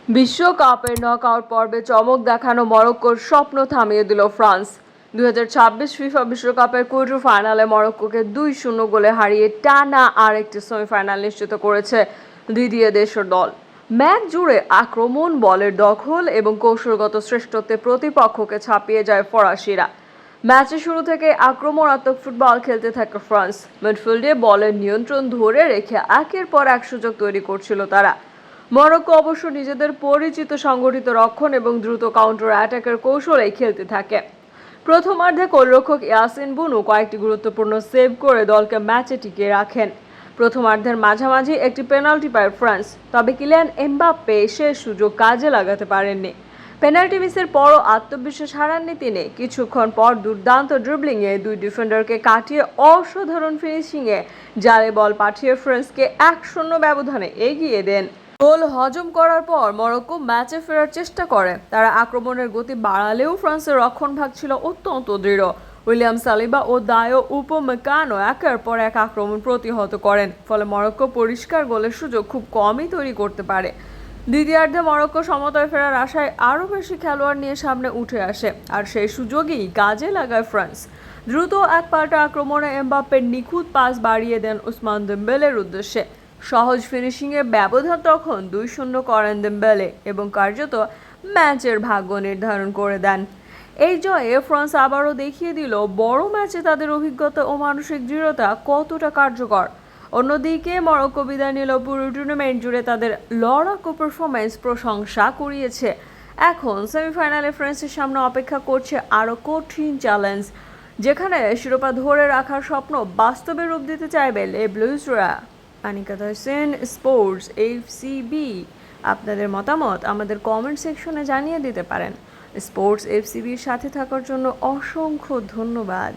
বিশ্বকাপের নকআউট পর্বে চমক দেখানো মরক্কোর স্বপ্ন থামিয়ে দিল ফ্রান্স। 2026 ফিফা বিশ্বকাপের কোয়ার্টার ফাইনালে মরক্কোকে 2-0 গোলে হারিয়ে টানা আরেকটি সেমিফাইনাল নিশ্চিত করেছে দ্বিতীয় দেশের দল। ম্যাচ জুড়ে আক্রমণ, বলের দখল এবং কৌশলগত শ্রেষ্ঠত্বে প্রতিপক্ষকে ছাপিয়ে যায় ফরাসিরা। ম্যাচের শুরু থেকে আক্রমণাত্মক ফুটবল খেলতে থাকে ফ্রান্স। মিডফিল্ডে বলের নিয়ন্ত্রণ ধরে রেখে একের পর এক সুযোগ তৈরি করছিল তারা। মরক্কো অবশ্য নিজেদের পরিচিত সংগঠিত রক্ষণ এবং দ্রুত কাউন্টার অ্যাটাকের কৌশলেই খেলতে থাকে। প্রথমার্ধে গোলরক্ষক ইয়াসিন বুনু কয়েকটি গুরুত্বপূর্ণ সেভ করে দলকে ম্যাচে টিকিয়ে রাখেন। প্রথমার্ধের মাঝামাঝি একটি পেনাল্টি পায় ফ্রান্স, তবে কিলিয়ান এমবাপ্পে শেষ সুযোগ কাজে লাগাতে পারেননি। পেনাল্টি মিসের পরও আত্মবিশ্বাস হারাননি তিনি। কিছুক্ষণ পর দুর্দান্ত ড্রিবলিংয়ে দুই ডিফেন্ডারকে কাটিয়ে অসাধারণ ফিনিশিংয়ে জালে বল পাঠিয়ে ফ্রান্সকে 1-0 ব্যবধানে এগিয়ে দেন। গোল হজম করার পর মরক্কো ম্যাচে ফেরার চেষ্টা করে। তারা আক্রমণের গতি বাড়ালেও ফ্রান্সের রক্ষণভাগ ছিল অত্যন্ত দৃঢ়। উইলিয়াম সালিবা ও দায়ো উপমেকানো একের পর এক আক্রমণ প্রতিহত করেন, ফলে মরক্কো পরিষ্কার গোলের সুযোগ খুব কমই তৈরি করতে পারে। দ্বিতীয়ার্ধে মরক্কো সমতায় ফেরার আশায় আরও বেশি খেলোয়াড় নিয়ে সামনে উঠে আসে, আর সেই সুযোগই কাজে লাগায় ফ্রান্স। দ্রুত এক পাল্টা আক্রমণে এমবাপ্পের নিখুঁত পাস বাড়িয়ে দেন ওসমান দেমবেলের উদ্দেশ্যে। সহজ ফিনিশিংয়ে ব্যবধান তখন 2-0 করেন দেমবেলে এবং কার্যত ম্যাচের ভাগ্য নির্ধারণ করে দেন। এই জয়ে ফ্রান্স আবারও দেখিয়ে দিল বড় ম্যাচে তাদের অভিজ্ঞতা ও মানসিক দৃঢ়তা কতটা কার্যকর। অন্যদিকে মরক্কো বিদায় নিল পুরো টুর্নামেন্ট জুড়ে তাদের লড়াকু পারফরম্যান্স প্রশংসা কুড়িয়েছে। এখন সেমিফাইনালে ফ্রান্সের সামনে অপেক্ষা করছে আরও কঠিন চ্যালেঞ্জ, যেখানে শিরোপা ধরে রাখার স্বপ্ন বাস্তবে রূপ দিতে চাইবে লে ব্লুজরা। Anika Hossain, sports FCB. আপনাদের মতামত আমাদের কমেন্ট সেকশনে জানিয়ে দিতে পারেন। স্পোর্টস এফসিবির সাথে থাকার জন্য অসংখ্য ধন্যবাদ।